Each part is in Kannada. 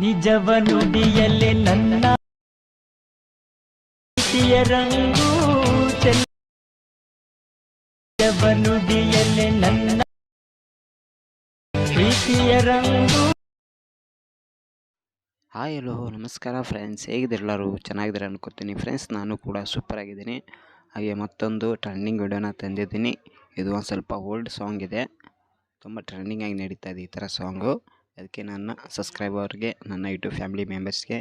ನಿಜವ ನುಡಿಯಲೆ ನನ್ನ ಪ್ರೀತಿಯ ರಂಗು ನಿಜವ ನುಡಿಯಲೆ ನನ್ನ ಪ್ರೀತಿಯ ರಂಗು. ಹಾಯ್ ಹಲೋ ನಮಸ್ಕಾರ ಫ್ರೆಂಡ್ಸ್, ಹೇಗಿದ್ದೆಲ್ಲರೂ ಚೆನ್ನಾಗಿದ್ದಾರೆ ಅನ್ಕೋತೀನಿ ಫ್ರೆಂಡ್ಸ್. ನಾನು ಕೂಡ ಸೂಪರ್ ಆಗಿದ್ದೀನಿ. ಹಾಗೆ ಮತ್ತೊಂದು ಟ್ರೆಂಡಿಂಗ್ ವಿಡಿಯೋನ ತಂದಿದ್ದೀನಿ. ಇದು ಒಂದು ಸ್ವಲ್ಪ ಓಲ್ಡ್ ಸಾಂಗ್ ಇದೆ, ತುಂಬ ಟ್ರೆಂಡಿಂಗ್ ಆಗಿ ನಡೀತಾ ಇದೆ ಈ ಥರ ಸಾಂಗು. ಅದಕ್ಕೆ ನನ್ನ ಸಬ್ಸ್ಕ್ರೈಬರ್ಗೆ, ನನ್ನ ಯೂಟ್ಯೂಬ್ ಫ್ಯಾಮಿಲಿ ಮೆಂಬರ್ಸ್ಗೆ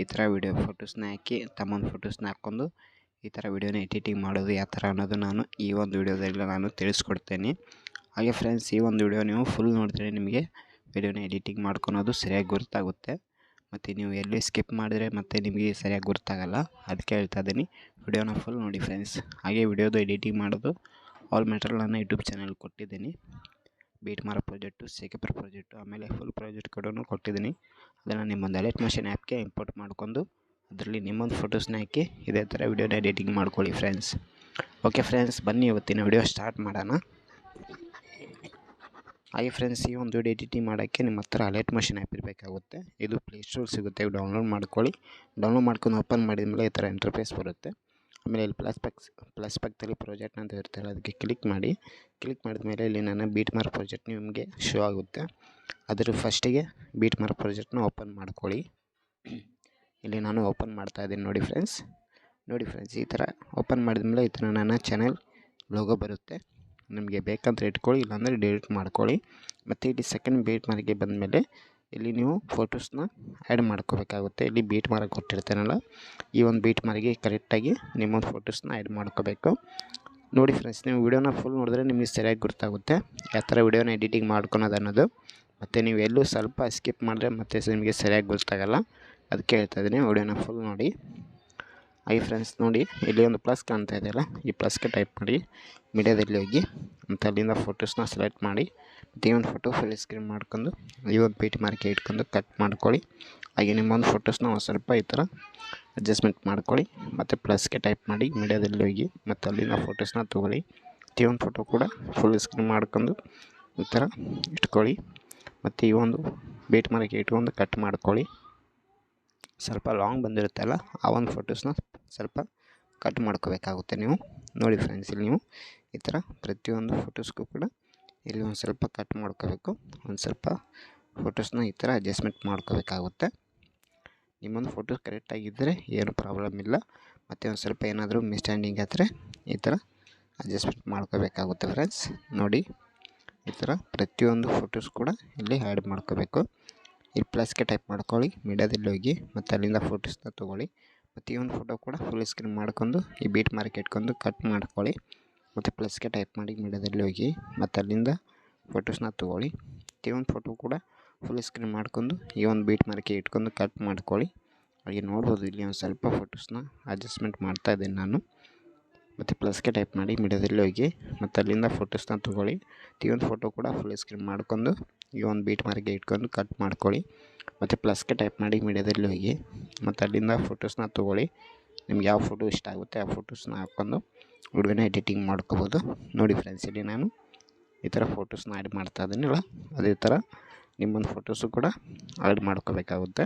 ಈ ಥರ ವಿಡಿಯೋ ಫೋಟೋಸ್ನ ಹಾಕಿ ತಮ್ಮೊಂದು ಫೋಟೋಸ್ನ ಹಾಕ್ಕೊಂಡು ಈ ಥರ ವಿಡಿಯೋನ ಎಡಿಟಿಂಗ್ ಮಾಡೋದು ಯಾವ ಥರ ಅನ್ನೋದು ನಾನು ಈ ಒಂದು ವಿಡಿಯೋದಲ್ಲಿ ನಾನು ತಿಳಿಸ್ಕೊಡ್ತೇನೆ. ಹಾಗೆ ಫ್ರೆಂಡ್ಸ್, ಈ ಒಂದು ವಿಡಿಯೋ ನೀವು ಫುಲ್ ನೋಡಿದ್ರೆ ನಿಮಗೆ ವಿಡಿಯೋನ ಎಡಿಟಿಂಗ್ ಮಾಡ್ಕೊಳೋದು ಸರಿಯಾಗಿ ಗೊತ್ತಾಗುತ್ತೆ. ಮತ್ತು ನೀವು ಎಲ್ಲಿ ಸ್ಕಿಪ್ ಮಾಡಿದ್ರೆ ಮತ್ತು ನಿಮಗೆ ಸರಿಯಾಗಿ ಗೊತ್ತಾಗಲ್ಲ. ಅದಕ್ಕೆ ಹೇಳ್ತಾ ಇದ್ದೀನಿ, ವಿಡಿಯೋನ ಫುಲ್ ನೋಡಿ ಫ್ರೆಂಡ್ಸ್. ಹಾಗೆ ವಿಡಿಯೋದು ಎಡಿಟಿಂಗ್ ಮಾಡೋದು ಆಲ್ ಮ್ಯಾಟರ್ ನನ್ನ ಯೂಟ್ಯೂಬ್ ಚಾನಲ್ ಕೊಟ್ಟಿದ್ದೀನಿ. ಬೀಟ್ ಮಾರೋ ಪ್ರಾಜೆಕ್ಟು, ಸೇಕಪರ್ ಪ್ರಾಜೆಕ್ಟು, ಆಮೇಲೆ ಫುಲ್ ಪ್ರಾಜೆಕ್ಟ್ ಕೂಡ ಕೊಟ್ಟಿದ್ದೀನಿ. ಅದನ್ನು ನಿಮ್ಮೊಂದು ಅಲರ್ಟ್ ಮಷಿನ್ ಆ್ಯಪ್ಗೆ ಇಂಪೋರ್ಟ್ ಮಾಡ್ಕೊಂಡು ಅದರಲ್ಲಿ ನಿಮ್ಮೊಂದು ಫೋಟೋಸ್ನ ಹಾಕಿ ಇದೇ ಥರ ವಿಡಿಯೋನ ಎಡಿಟಿಂಗ್ ಮಾಡ್ಕೊಳ್ಳಿ ಫ್ರೆಂಡ್ಸ್. ಓಕೆ ಫ್ರೆಂಡ್ಸ್, ಬನ್ನಿ ಇವತ್ತಿನ ವಿಡಿಯೋ ಸ್ಟಾರ್ಟ್ ಮಾಡೋಣ. ಹಾಗೆ ಫ್ರೆಂಡ್ಸ್, ಈ ಒಂದು ವಿಡಿಯೋ ಎಡಿಟಿಂಗ್ ಮಾಡೋಕ್ಕೆ ನಿಮ್ಮ ಹತ್ರ ಅಲರ್ಟ್ ಮಷಿನ್ ಆ್ಯಪ್ ಇರಬೇಕಾಗುತ್ತೆ. ಇದು ಪ್ಲೇಸ್ಟೋರ್ ಸಿಗುತ್ತೆ, ಡೌನ್ಲೋಡ್ ಮಾಡ್ಕೊಳ್ಳಿ. ಡೌನ್ಲೋಡ್ ಮಾಡ್ಕೊಂಡು ಓಪನ್ ಮಾಡಿದ ಮೇಲೆ ಈ ಥರ ಇಂಟರ್ಫೇಸ್ ಬರುತ್ತೆ. ಆಮೇಲೆ ಇಲ್ಲಿ ಪ್ಲಸ್ ಪಕ್ಕದಲ್ಲಿ ಪ್ರಾಜೆಕ್ಟ್ ಅಂತ ಇರ್ತಾರೆ, ಅದಕ್ಕೆ ಕ್ಲಿಕ್ ಮಾಡಿದ ಮೇಲೆ ಇಲ್ಲಿ ನನ್ನ ಬೀಟ್ ಮಾರೋ ಪ್ರಾಜೆಕ್ಟ್ ನಿಮಗೆ ಶೋ ಆಗುತ್ತೆ. ಅದರ ಫಸ್ಟಿಗೆ ಬೀಟ್ ಮಾರೋ ಪ್ರಾಜೆಕ್ಟ್ನ ಓಪನ್ ಮಾಡ್ಕೊಳ್ಳಿ. ಇಲ್ಲಿ ನಾನು ಓಪನ್ ಮಾಡ್ತಾ ಇದ್ದೀನಿ ನೋಡಿ ಫ್ರೆಂಡ್ಸ್. ಈ ಥರ ಓಪನ್ ಮಾಡಿದ ಮೇಲೆ ಈ ಥರ ನನ್ನ ಚಾನಲ್ ಲೋಗೋ ಬರುತ್ತೆ. ನಿಮಗೆ ಬೇಕಂತ ಇಟ್ಕೊಳ್ಳಿ, ಇಲ್ಲಾಂದರೆ ಡಿಲೀಟ್ ಮಾಡ್ಕೊಳ್ಳಿ. ಮತ್ತು ಇಲ್ಲಿ ಸೆಕೆಂಡ್ ಬೀಟ್ ಮಾರ್ಗೆ ಬಂದಮೇಲೆ ಇಲ್ಲಿ ನೀವು ಫೋಟೋಸ್ನ ಆ್ಯಡ್ ಮಾಡ್ಕೋಬೇಕಾಗುತ್ತೆ. ಇಲ್ಲಿ ಬೀಟ್ ಮಾರ್ಕ್ ಕೊಟ್ಟಿರ್ತಾನಲ್ಲ, ಈ ಒಂದು ಬೀಟ್ ಮಾರ್ಗೆ ಕರೆಕ್ಟಾಗಿ ನಿಮ್ಮೊಂದು ಫೋಟೋಸ್ನ ಆ್ಯಡ್ ಮಾಡ್ಕೋಬೇಕು. ನೋಡಿ ಫ್ರೆಂಡ್ಸ್, ನೀವು ವಿಡಿಯೋನ ಫುಲ್ ನೋಡಿದ್ರೆ ನಿಮಗೆ ಸರಿಯಾಗಿ ಗೊತ್ತಾಗುತ್ತೆ ಯಾವ ಥರ ವಿಡಿಯೋನ ಎಡಿಟಿಂಗ್ ಮಾಡ್ಕೊಳೋದು ಅನ್ನೋದು. ಮತ್ತು ನೀವು ಎಲ್ಲೂ ಸ್ವಲ್ಪ ಸ್ಕಿಪ್ ಮಾಡಿದ್ರೆ ಮತ್ತೆ ನಿಮಗೆ ಸರಿಯಾಗಿ ಗೊತ್ತಾಗಲ್ಲ. ಅದಕ್ಕೆ ಹೇಳ್ತಾ ಇದ್ದೀನಿ, ವಿಡಿಯೋನ ಫುಲ್ ನೋಡಿ. ಹಾಗೆ ಫ್ರೆಂಡ್ಸ್, ನೋಡಿ ಇಲ್ಲಿ ಒಂದು ಪ್ಲಸ್ ಕಾಣ್ತಾ ಇದೆಯಲ್ಲ, ಈ ಪ್ಲಸ್ಗೆ ಟೈಪ್ ಮಾಡಿ ಮೀಡಿಯಾದಲ್ಲಿ ಹೋಗಿ ಮತ್ತು ಅಲ್ಲಿಂದ ಫೋಟೋಸ್ನ ಸೆಲೆಕ್ಟ್ ಮಾಡಿ ಮತ್ತು ಈ ಒಂದು ಫೋಟೋ ಫುಲ್ ಸ್ಕ್ರೀನ್ ಮಾಡ್ಕೊಂಡು ಈ ಒಂದು ಬೀಟ್ ಮಾರ್ಕೆ ಇಟ್ಕೊಂಡು ಕಟ್ ಮಾಡ್ಕೊಳ್ಳಿ. ಹಾಗೆ ನಿಮ್ಮೊಂದು ಫೋಟೋಸ್ನ ಒಂದು ಸ್ವಲ್ಪ ಈ ಥರ ಅಡ್ಜಸ್ಟ್ಮೆಂಟ್ ಮಾಡ್ಕೊಳ್ಳಿ. ಮತ್ತು ಪ್ಲಸ್ಗೆ ಟೈಪ್ ಮಾಡಿ ಮೀಡಿಯಾದಲ್ಲಿ ಹೋಗಿ ಮತ್ತು ಅಲ್ಲಿಂದ ಫೋಟೋಸ್ನ ತೊಗೊಳ್ಳಿ. ಈ ಒಂದು ಫೋಟೋ ಕೂಡ ಫುಲ್ ಸ್ಕ್ರೀನ್ ಮಾಡ್ಕೊಂಡು ಈ ಥರ ಇಟ್ಕೊಳ್ಳಿ. ಮತ್ತು ಈ ಒಂದು ಬೀಟ್ ಮಾರ್ಕೆ ಇಟ್ಕೊಂಡು ಕಟ್ ಮಾಡ್ಕೊಳ್ಳಿ. ಸ್ವಲ್ಪ ಲಾಂಗ್ ಬಂದಿರುತ್ತಲ್ಲ, ಆ ಒಂದು ಫೋಟೋಸ್ನ ಸ್ವಲ್ಪ ಕಟ್ ಮಾಡ್ಕೋಬೇಕಾಗುತ್ತೆ ನೀವು. ನೋಡಿ ಫ್ರೆಂಡ್ಸ್, ಇಲ್ಲಿ ನೀವು ಈ ಥರ ಪ್ರತಿಯೊಂದು ಫೋಟೋಸ್ಗೂ ಕೂಡ ಇಲ್ಲಿ ಒಂದು ಸ್ವಲ್ಪ ಕಟ್ ಮಾಡ್ಕೋಬೇಕು. ಒಂದು ಸ್ವಲ್ಪ ಫೋಟೋಸ್ನ ಈ ಥರ ಅಡ್ಜಸ್ಟ್ಮೆಂಟ್ ಮಾಡ್ಕೋಬೇಕಾಗುತ್ತೆ. ನಿಮ್ಮೊಂದು ಫೋಟೋಸ್ ಕರೆಕ್ಟಾಗಿದ್ದರೆ ಏನು ಪ್ರಾಬ್ಲಮ್ ಇಲ್ಲ. ಮತ್ತು ಒಂದು ಸ್ವಲ್ಪ ಏನಾದರೂ ಮಿಸ್ಸ್ಟ್ಯಾಂಡಿಂಗ್ ಆದರೆ ಈ ಥರ ಅಡ್ಜಸ್ಟ್ಮೆಂಟ್ ಮಾಡ್ಕೋಬೇಕಾಗುತ್ತೆ ಫ್ರೆಂಡ್ಸ್. ನೋಡಿ, ಈ ಥರ ಪ್ರತಿಯೊಂದು ಫೋಟೋಸ್ ಕೂಡ ಇಲ್ಲಿ ಆ್ಯಡ್ ಮಾಡ್ಕೋಬೇಕು. ಇಲ್ಲಿ ಪ್ಲಸ್ಗೆ ಟೈಪ್ ಮಾಡ್ಕೊಳ್ಳಿ, ಮೀಡಿಯಾದಲ್ಲಿ ಹೋಗಿ ಮತ್ತು ಅಲ್ಲಿಂದ ಫೋಟೋಸ್ನ ತೊಗೊಳ್ಳಿ. ಮತ್ತು ಈ ಒಂದು ಫೋಟೋ ಕೂಡ ಫುಲ್ ಸ್ಕ್ರೀನ್ ಮಾಡ್ಕೊಂಡು ಈ ಬೀಟ್ ಮಾರ್ಕ್ ಇಟ್ಕೊಂಡು ಕಟ್ ಮಾಡ್ಕೊಳ್ಳಿ. ಮತ್ತು ಪ್ಲಸ್ಗೆ ಟೈಪ್ ಮಾಡಿ ಮೀಡಿಯಾದಲ್ಲಿ ಹೋಗಿ ಮತ್ತು ಅಲ್ಲಿಂದ ಫೋಟೋಸ್ನ ತೊಗೊಳ್ಳಿ. ಈ ಒಂದು ಫೋಟೋ ಕೂಡ ಫುಲ್ ಸ್ಕ್ರೀನ್ ಮಾಡ್ಕೊಂಡು ಈ ಒಂದು ಬೀಟ್ ಮಾರ್ಕೆ ಇಟ್ಕೊಂಡು ಕಟ್ ಮಾಡ್ಕೊಳ್ಳಿ. ಹಾಗೆ ನೋಡ್ಬೋದು, ಇಲ್ಲಿ ಒಂದು ಸ್ವಲ್ಪ ಫೋಟೋಸ್ನ ಅಡ್ಜಸ್ಟ್ಮೆಂಟ್ ಮಾಡ್ತಾ ಇದ್ದೀನಿ ನಾನು. ಮತ್ತು ಪ್ಲಸ್ಗೆ ಟೈಪ್ ಮಾಡಿ ಮೀಡಿಯಾದಲ್ಲಿ ಹೋಗಿ ಮತ್ತು ಅಲ್ಲಿಂದ ಫೋಟೋಸ್ನ ತೊಗೊಳ್ಳಿ. ಈ ಒಂದು ಫೋಟೋ ಕೂಡ ಫುಲ್ ಸ್ಕ್ರೀನ್ ಮಾಡ್ಕೊಂಡು ಈ ಒಂದು ಬೀಟ್ ಮಾರ್ಗೆ ಇಟ್ಕೊಂಡು ಕಟ್ ಮಾಡ್ಕೊಳ್ಳಿ. ಮತ್ತು ಪ್ಲಸ್ಗೆ ಟೈಪ್ ಮಾಡಿ ಮೀಡಿಯಾದಲ್ಲಿ ಹೋಗಿ ಮತ್ತು ಅಲ್ಲಿಂದ ಫೋಟೋಸ್ನ ತೊಗೊಳ್ಳಿ. ನಿಮ್ಗೆ ಯಾವ ಫೋಟೋ ಇಷ್ಟ ಆಗುತ್ತೆ ಆ ಫೋಟೋಸ್ನ ಹಾಕ್ಕೊಂಡು ವಿಡಿಯೋನ ಎಡಿಟಿಂಗ್ ಮಾಡ್ಕೋಬೋದು. ನೋಡಿ ಫ್ರೆಂಡ್ಸ್, ಇಲ್ಲಿ ನಾನು ಈ ಥರ ಫೋಟೋಸ್ನ ಆ್ಯಡ್ ಮಾಡ್ತಾ ಇದ್ದೀನಲ್ಲ, ಅದೇ ಥರ ನಿಮ್ಮೊಂದು ಫೋಟೋಸು ಕೂಡ ಆ್ಯಡ್ ಮಾಡ್ಕೋಬೇಕಾಗುತ್ತೆ.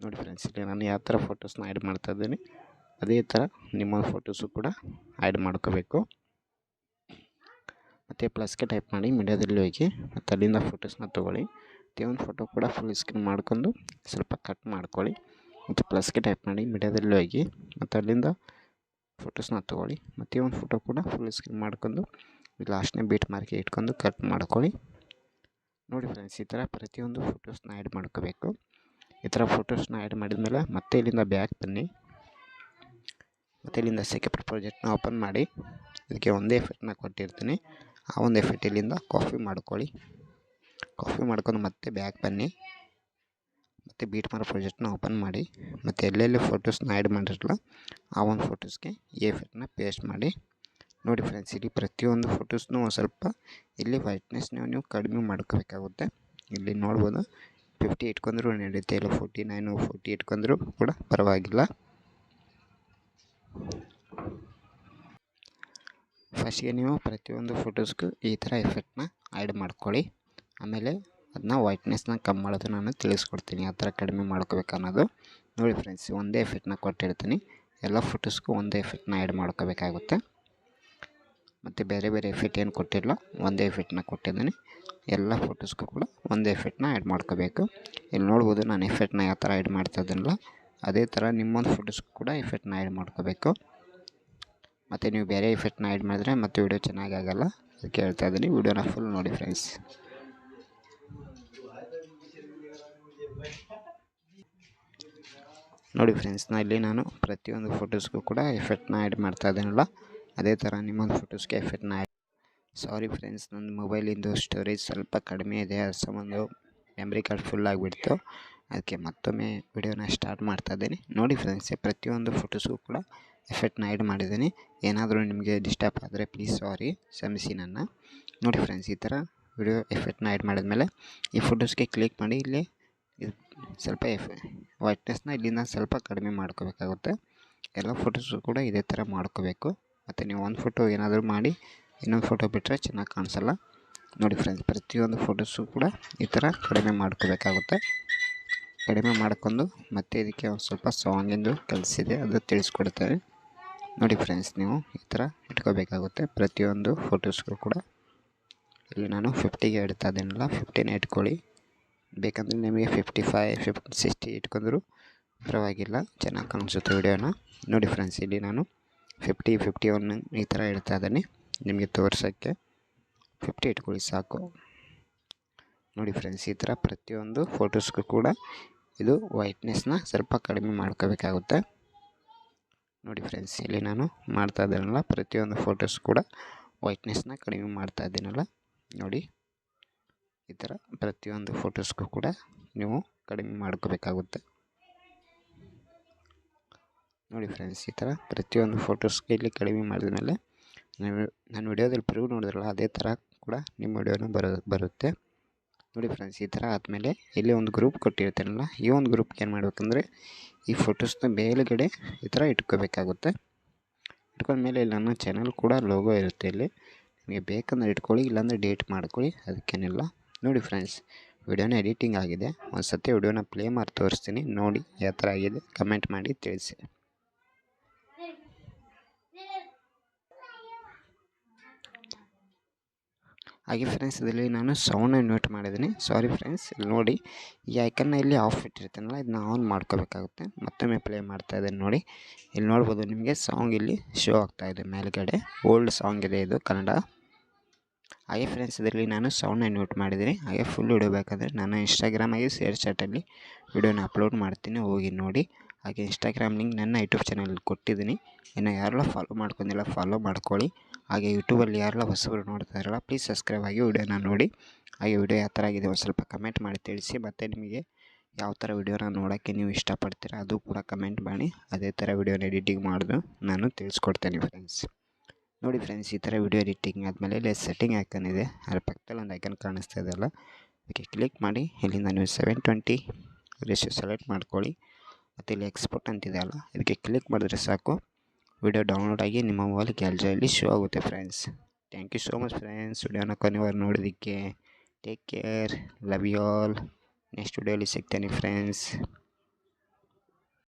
ನೋಡಿ ಫ್ರೆಂಡ್ಸ್, ಇಲ್ಲಿ ನಾನು ಯಾವ ಥರ ಫೋಟೋಸ್ನ ಆ್ಯಡ್ ಮಾಡ್ತಾ ಇದ್ದೀನಿ ಅದೇ ಥರ ನಿಮ್ಮೊಂದು ಫೋಟೋಸು ಕೂಡ ಆ್ಯಡ್ ಮಾಡ್ಕೋಬೇಕು. ಮತ್ತು ಪ್ಲಸ್ಗೆ ಟೈಪ್ ಮಾಡಿ ಮೀಡಿಯಾದಲ್ಲಿ ಹೋಗಿ ಮತ್ತು ಅಲ್ಲಿಂದ ಫೋಟೋಸ್ನ ತೊಗೊಳ್ಳಿ. ಈ ಒಂದು ಫೋಟೋ ಕೂಡ ಫುಲ್ ಸ್ಕ್ರೀನ್ ಮಾಡ್ಕೊಂಡು ಸ್ವಲ್ಪ ಕಟ್ ಮಾಡ್ಕೊಳ್ಳಿ. ಮತ್ತು ಪ್ಲಸ್ಗೆ ಟೈಪ್ ಮಾಡಿ ಮೀಡಿಯಾದಲ್ಲಿ ಹೋಗಿ ಮತ್ತು ಅಲ್ಲಿಂದ ಫೋಟೋಸ್ನ ತೊಗೊಳ್ಳಿ. ಮತ್ತು ಈ ಒಂದು ಫೋಟೋ ಕೂಡ ಫುಲ್ ಸ್ಕ್ರೀನ್ ಮಾಡ್ಕೊಂಡು ಲಾಸ್ಟ್ನೇ ಬೀಟ್ ಮಾರ್ಕೆ ಇಟ್ಕೊಂಡು ಕಟ್ ಮಾಡ್ಕೊಳ್ಳಿ. ನೋಡಿ ಫ್ರೆಂಡ್ಸ್, ಈ ಥರ ಪ್ರತಿಯೊಂದು ಫೋಟೋಸ್ನ ಆ್ಯಡ್ ಮಾಡ್ಕೋಬೇಕು. ಈ ಥರ ಫೋಟೋಸ್ನ ಆ್ಯಡ್ ಮಾಡಿದ್ಮೇಲೆ ಮತ್ತೆ ಇಲ್ಲಿಂದ ಬ್ಯಾಕ್ ಬನ್ನಿ. ಮತ್ತು ಇಲ್ಲಿಂದ ಸೇಕಪರ್ ಪ್ರಾಜೆಕ್ಟ್ನ ಓಪನ್ ಮಾಡಿ ಅದಕ್ಕೆ ಒಂದೇ ಎಫೆಕ್ಟ್ನ ಕೊಟ್ಟಿರ್ತೀನಿ. ಆ ಒಂದು ಎಫೆಕ್ಟ್ ಇಲ್ಲಿಂದ ಕಾಪಿ ಮಾಡ್ಕೊಂಡು ಮತ್ತೆ ಬ್ಯಾಕ್ ಬನ್ನಿ. ಮತ್ತು ಬೀಟ್ ಮಾರೋ ಪ್ರಾಜೆಕ್ಟ್ನ ಓಪನ್ ಮಾಡಿ ಮತ್ತು ಎಲ್ಲೆಲ್ಲಿ ಫೋಟೋಸ್ನ ಆ್ಯಡ್ ಮಾಡಿರಲ್ಲ ಆ ಒಂದು ಫೋಟೋಸ್ಗೆ ಈ ಎಫೆಕ್ಟ್ನ ಪೇಸ್ಟ್ ಮಾಡಿ. ನೋಡಿ ಫ್ರೆಂಡ್ಸ್, ಇಲ್ಲಿ ಪ್ರತಿಯೊಂದು ಫೋಟೋಸ್ನೂ ಒಂದು ಸ್ವಲ್ಪ ಇಲ್ಲಿ ವೈಟ್ನೆಸ್ನ ನೀವು ಕಡಿಮೆ ಮಾಡ್ಕೋಬೇಕಾಗುತ್ತೆ. ಇಲ್ಲಿ ನೋಡ್ಬೋದು, 50 ಇಟ್ಕೊಂಡ್ರೂ ನಡೆಯುತ್ತೆ, ಇಲ್ಲ 49 40 ಇಟ್ಕೊಂಡ್ರೂ ಕೂಡ ಪರವಾಗಿಲ್ಲ. ಫಸ್ಟಿಗೆ ನೀವು ಪ್ರತಿಯೊಂದು ಫೋಟೋಸ್ಗೂ ಈ ಥರ ಎಫೆಕ್ಟ್ನ ಆ್ಯಡ್ ಮಾಡ್ಕೊಳ್ಳಿ. ಆಮೇಲೆ ಅದನ್ನ ವೈಟ್ನೆಸ್ನ ಕಮ್ಮಿ ಮಾಡೋದು ನಾನು ತಿಳಿಸ್ಕೊಡ್ತೀನಿ, ಯಾವ ಥರ ಕಡಿಮೆ ಮಾಡ್ಕೋಬೇಕು ಅನ್ನೋದು. ನೋಡಿ ಫ್ರೆಂಡ್ಸ್, ಒಂದೇ ಎಫೆಕ್ಟ್ನ ಕೊಟ್ಟಿರ್ತೀನಿ. ಎಲ್ಲ ಫೋಟೋಸ್ಗೂ ಒಂದೇ ಎಫೆಕ್ಟ್ನ ಆ್ಯಡ್ ಮಾಡ್ಕೋಬೇಕಾಗುತ್ತೆ. ಮತ್ತು ಬೇರೆ ಬೇರೆ ಎಫೆಕ್ಟ್ ಏನು ಕೊಟ್ಟಿಲ್ಲ, ಒಂದೇ ಎಫೆಕ್ಟ್ನ ಕೊಟ್ಟಿದ್ದೀನಿ. ಎಲ್ಲ ಫೋಟೋಸ್ಗೂ ಕೂಡ ಒಂದೇ ಎಫೆಕ್ಟ್ನ ಆ್ಯಡ್ ಮಾಡ್ಕೋಬೇಕು. ಇಲ್ಲಿ ನೋಡ್ಬೋದು ನಾನು ಎಫೆಕ್ಟ್ನ ಯಾವ ಥರ ಆ್ಯಡ್ ಮಾಡ್ತಾ ಇದ್ದೀನಲ್ಲ, ಅದೇ ಥರ ನಿಮ್ಮೊಂದು ಫೋಟೋಸ್ಗೂ ಕೂಡ ಎಫೆಕ್ಟ್ನ ಆ್ಯಡ್ ಮಾಡ್ಕೋಬೇಕು. ಮತ್ತು ನೀವು ಬೇರೆ ಎಫೆಕ್ಟ್ನ ಆ್ಯಡ್ ಮಾಡಿದ್ರೆ ಮತ್ತು ವಿಡಿಯೋ ಚೆನ್ನಾಗಾಗಲ್ಲ, ಅದಕ್ಕೆ ಹೇಳ್ತಾ ಇದ್ದೀನಿ. ವಿಡಿಯೋನ ಫುಲ್ ನೋಡಿ ಫ್ರೆಂಡ್ಸ್. ನೋಡಿ ಫ್ರೆಂಡ್ಸ್, ಇಲ್ಲಿ ನಾನು ಪ್ರತಿಯೊಂದು ಫೋಟೋಸ್ಗೂ ಕೂಡ ಎಫೆಕ್ಟ್ನ ಆ್ಯಡ್ ಮಾಡ್ತಾ ಇದ್ದೀನಲ್ಲ, ಅದೇ ಥರ ನಿಮ್ಮೊಂದು ಫೋಟೋಸ್ಗೆ ಎಫೆಕ್ಟ್ನ ಆ್ಯಡ್. ಸಾರಿ ಫ್ರೆಂಡ್ಸ್, ನನ್ನ ಮೊಬೈಲಿಂದು ಸ್ಟೋರೇಜ್ ಸ್ವಲ್ಪ ಕಡಿಮೆ ಇದೆ, ಅದು ಸಂಬಂಧ ಮೆಮ್ರಿ ಕಾರ್ಡ್ ಫುಲ್ ಆಗಿಬಿಡ್ತು. ಅದಕ್ಕೆ ಮತ್ತೊಮ್ಮೆ ವಿಡಿಯೋನ ಸ್ಟಾರ್ಟ್ ಮಾಡ್ತಾ ಇದ್ದೀನಿ. ನೋಡಿ ಫ್ರೆಂಡ್ಸ್, ಪ್ರತಿಯೊಂದು ಫೋಟೋಸ್ಗೂ ಕೂಡ ಎಫೆಕ್ಟ್ನ ಆ್ಯಡ್ ಮಾಡಿದ್ದೀನಿ. ಏನಾದರೂ ನಿಮಗೆ ಡಿಸ್ಟರ್ಬ್ ಆದರೆ ಪ್ಲೀಸ್ ಸಾರಿ, ಕ್ಷಮಿಸಿ ನನ್ನ. ನೋಡಿ ಫ್ರೆಂಡ್ಸ್, ಈ ಥರ ವಿಡಿಯೋ ಎಫೆಕ್ಟ್ನ ಆ್ಯಡ್ ಮಾಡಿದ್ಮೇಲೆ ಈ ಫೋಟೋಸ್ಗೆ ಕ್ಲಿಕ್ ಮಾಡಿ ಇಲ್ಲಿ ಇದು ಸ್ವಲ್ಪ ವೈಟ್ನೆಸ್ನ ಇಲ್ಲಿಂದ ಸ್ವಲ್ಪ ಕಡಿಮೆ ಮಾಡ್ಕೋಬೇಕಾಗುತ್ತೆ. ಎಲ್ಲ ಫೋಟೋಸು ಕೂಡ ಇದೇ ಥರ ಮಾಡ್ಕೋಬೇಕು. ಮತ್ತು ನೀವು ಒಂದು ಫೋಟೋ ಏನಾದರೂ ಮಾಡಿ ಇನ್ನೊಂದು ಫೋಟೋ ಬಿಟ್ಟರೆ ಚೆನ್ನಾಗಿ ಕಾಣಿಸಲ್ಲ. ನೋಡಿ ಫ್ರೆಂಡ್ಸ್, ಪ್ರತಿಯೊಂದು ಫೋಟೋಸು ಕೂಡ ಈ ಥರ ಕಡಿಮೆ ಮಾಡ್ಕೋಬೇಕಾಗುತ್ತೆ. ಕಡಿಮೆ ಮಾಡ್ಕೊಂಡು ಮತ್ತೆ ಇದಕ್ಕೆ ಒಂದು ಸ್ವಲ್ಪ ಸಾಂಗಿಂದು ಕಲಿಸಿದೆ, ಅದು ತಿಳಿಸ್ಕೊಡ್ತೇವೆ. ನೋಡಿ ಫ್ರೆಂಡ್ಸ್, ನೀವು ಈ ಥರ ಇಟ್ಕೋಬೇಕಾಗುತ್ತೆ ಪ್ರತಿಯೊಂದು ಫೋಟೋಸ್ಗೂ ಕೂಡ. ಇಲ್ಲಿ ನಾನು 50ಗೆ ಇಡ್ತಾ ಇದ್ದೀನಲ್ಲ, 50ನೇ ಇಟ್ಕೊಳ್ಳಿ. ಬೇಕಂದರೆ ನಿಮಗೆ 55, 60 ಇಟ್ಕೊಂಡ್ರೂ ಪರವಾಗಿಲ್ಲ, ಚೆನ್ನಾಗಿ ಕಾಣಿಸುತ್ತೆ ವಿಡಿಯೋನ. ನೋಡಿ ಫ್ರೆಂಡ್ಸ್, ಇಲ್ಲಿ ನಾನು 50, 51 ಈ ಥರ ಇಡ್ತಾ ಇದ್ದೀನಿ ನಿಮಗೆ ತೋರ್ಸೋಕ್ಕೆ. 50 ಇಟ್ಕೊಳ್ಳಿ ಸಾಕು. ನೋಡಿ ಫ್ರೆಂಡ್ಸ್, ಈ ಥರ ಪ್ರತಿಯೊಂದು ಫೋಟೋಸ್ಗೂ ಕೂಡ ಇದು ವೈಟ್ನೆಸ್ನ ಸ್ವಲ್ಪ ಕಡಿಮೆ ಮಾಡ್ಕೋಬೇಕಾಗುತ್ತೆ. ನೋಡಿ ಫ್ರೆಂಡ್ಸ್, ಇಲ್ಲಿ ನಾನು ಮಾಡ್ತಾ ಇದ್ದೀನಲ್ಲ, ಪ್ರತಿಯೊಂದು ಫೋಟೋಸ್ ಕೂಡ ವೈಟ್ನೆಸ್ನ ಕಡಿಮೆ ಮಾಡ್ತಾ ಇದ್ದೀನಲ್ಲ. ನೋಡಿ, ಈ ಥರ ಪ್ರತಿಯೊಂದು ಫೋಟೋಸ್ಗೂ ಕೂಡ ನೀವು ಕಡಿಮೆ ಮಾಡ್ಕೋಬೇಕಾಗುತ್ತೆ. ನೋಡಿ ಫ್ರೆಂಡ್ಸ್, ಈ ಥರ ಪ್ರತಿಯೊಂದು ಫೋಟೋಸ್ಗೆ ಇಲ್ಲಿ ಕಡಿಮೆ ಮಾಡಿದ ಮೇಲೆ ನಾನು ವಿಡಿಯೋದಲ್ಲಿ ಪ್ರೂವ್ ನೋಡಿದ್ರಲ್ಲ, ಅದೇ ಥರ ಕೂಡ ನಿಮ್ಮ ವಿಡಿಯೋನೂ ಬರುತ್ತೆ. ನೋಡಿ ಫ್ರೆಂಡ್ಸ್, ಈ ಥರ ಆದಮೇಲೆ ಇಲ್ಲಿ ಒಂದು ಗ್ರೂಪ್ ಕೊಟ್ಟಿರ್ತೀನಲ್ಲ, ಈ ಒಂದು ಗ್ರೂಪ್ಗೆ ಏನು ಮಾಡಬೇಕಂದ್ರೆ ಈ ಫೋಟೋಸ್ನ ಮೇಲುಗಡೆ ಈ ಥರ ಇಟ್ಕೋಬೇಕಾಗುತ್ತೆ. ಇಟ್ಕೊಂಡ್ಮೇಲೆ ಇಲ್ಲಿ ನನ್ನ ಚಾನಲ್ ಕೂಡ ಲೋಗೋ ಇರುತ್ತೆ. ಇಲ್ಲಿ ನಿಮಗೆ ಬೇಕಂದ್ರೆ ಇಟ್ಕೊಳ್ಳಿ, ಇಲ್ಲಾಂದರೆ ಡಿಲೀಟ್ ಮಾಡ್ಕೊಳ್ಳಿ, ಅದಕ್ಕೇನಿಲ್ಲ. ನೋಡಿ ಫ್ರೆಂಡ್ಸ್, ವಿಡಿಯೋನ ಎಡಿಟಿಂಗ್ ಆಗಿದೆ. ಒಂದು ಸತಿ ವಿಡಿಯೋನ ಪ್ಲೇ ಮಾಡಿ ತೋರಿಸ್ತೀನಿ, ನೋಡಿ ಯಾವ ಥರ ಆಗಿದೆ ಕಮೆಂಟ್ ಮಾಡಿ ತಿಳಿಸಿ. ಹಾಗೆ ಫ್ರೆಂಡ್ಸ್, ಇದರಲ್ಲಿ ನಾನು ಸೌಂಡ್ನ ಮ್ಯೂಟ್ ಮಾಡಿದ್ದೀನಿ. ಸಾರಿ ಫ್ರೆಂಡ್ಸ್, ಇಲ್ಲಿ ನೋಡಿ ಈ ಐಕನ್ನ ಇಲ್ಲಿ ಆಫ್ ಇಟ್ಟಿರ್ತೀನಲ್ಲ, ಇದನ್ನ ಆನ್ ಮಾಡ್ಕೋಬೇಕಾಗುತ್ತೆ. ಮತ್ತೊಮ್ಮೆ ಪ್ಲೇ ಮಾಡ್ತಾಯಿದ್ದೀನಿ ನೋಡಿ. ಇಲ್ಲಿ ನೋಡ್ಬೋದು ನಿಮಗೆ ಸಾಂಗ್ ಇಲ್ಲಿ ಶೋ ಆಗ್ತಾಯಿದೆ ಮೇಲ್ಗಡೆ. ಓಲ್ಡ್ ಸಾಂಗ್ ಇದೆ ಇದು, ಕನ್ನಡ. ಹಾಗೆ ಫ್ರೆಂಡ್ಸ್, ಇದರಲ್ಲಿ ನಾನು ಸೌಂಡ್ನ ಮ್ಯೂಟ್ ಮಾಡಿದ್ದೀನಿ. ಹಾಗೆ ಫುಲ್ ವಿಡಿಯೋ ಬೇಕಂದರೆ ನಾನು ಇನ್ಸ್ಟಾಗ್ರಾಮ್ ಹಾಗೆ ಶೇರ್ ಚಾಟಲ್ಲಿ ವಿಡಿಯೋನ ಅಪ್ಲೋಡ್ ಮಾಡ್ತೀನಿ, ಹೋಗಿ ನೋಡಿ. ಹಾಗೆ ಇನ್ಸ್ಟಾಗ್ರಾಮ್ ಲಿಂಕ್ ನನ್ನ ಯೂಟ್ಯೂಬ್ ಚಾನಲಲ್ಲಿ ಕೊಟ್ಟಿದ್ದೀನಿ. ಇನ್ನು ಯಾರೆಲ್ಲ ಫಾಲೋ ಮಾಡ್ಕೊಂಡಿಲ್ಲ ಫಾಲೋ ಮಾಡ್ಕೊಳ್ಳಿ. ಹಾಗೆ ಯೂಟ್ಯೂಬಲ್ಲಿ ಯಾರೆಲ್ಲ ಹೊಸಬರು ನೋಡ್ತಾ ಇರಲ್ಲ ಪ್ಲೀಸ್ ಸಬ್ಸ್ಕ್ರೈಬ್ ಆಗಿ ವಿಡಿಯೋನ ನೋಡಿ. ಹಾಗೆ ವಿಡಿಯೋ ಯಾವ ಥರ ಆಗಿದೆ ಒಂದು ಸ್ವಲ್ಪ ಕಮೆಂಟ್ ಮಾಡಿ ತಿಳಿಸಿ. ಮತ್ತು ನಿಮಗೆ ಯಾವ ಥರ ವಿಡಿಯೋನ ನೋಡೋಕ್ಕೆ ನೀವು ಇಷ್ಟಪಡ್ತೀರ ಅದು ಕೂಡ ಕಮೆಂಟ್ ಮಾಡಿ. ಅದೇ ಥರ ವಿಡಿಯೋನ ಎಡಿಟಿಂಗ್ ಮಾಡೋದು ನಾನು ತಿಳಿಸ್ಕೊಡ್ತೇನೆ ಫ್ರೆಂಡ್ಸ್. ನೋಡಿ ಫ್ರೆಂಡ್ಸ್, ಈ ಥರ ವಿಡಿಯೋ ಎಡಿಟಿಂಗ್ ಆದಮೇಲೆ ಇಲ್ಲಿ ಸೆಟ್ಟಿಂಗ್ ಐಕನ್ ಇದೆ, ಅದ್ರ ಪಕ್ಕದಲ್ಲಿ ಒಂದು ಐಕನ್ ಕಾಣಿಸ್ತಾ ಇದೆಯಲ್ಲ, ಅದಕ್ಕೆ ಕ್ಲಿಕ್ ಮಾಡಿ ಇಲ್ಲಿಂದ ನೀವು 720 ರೇಷಿಯೋ ಸೆಲೆಕ್ಟ್ ಮಾಡ್ಕೊಳ್ಳಿ. ಮತ್ತು ಇಲ್ಲಿ ಎಕ್ಸ್ಪೋರ್ಟ್ ಅಂತಿದೆ ಅಲ್ಲ, ಇದಕ್ಕೆ ಕ್ಲಿಕ್ ಮಾಡಿದ್ರೆ ಸಾಕು, ವಿಡಿಯೋ ಡೌನ್ಲೋಡ್ ಆಗಿ ನಿಮ್ಮ ಮೊಬೈಲ್ ಗ್ಯಾಲರಿಯಲ್ಲಿ ಶೋ ಆಗುತ್ತೆ friends. Thank you so much friends, ವಿಡಿಯೋನ ಕೊನೆವರೆಗೂ ನೋಡೋದಕ್ಕೆ. Take care, love you all. Next ವಿಡಿಯೋಲಿ ಸಿಗ್ತೇನೆ ಫ್ರೆಂಡ್ಸ್.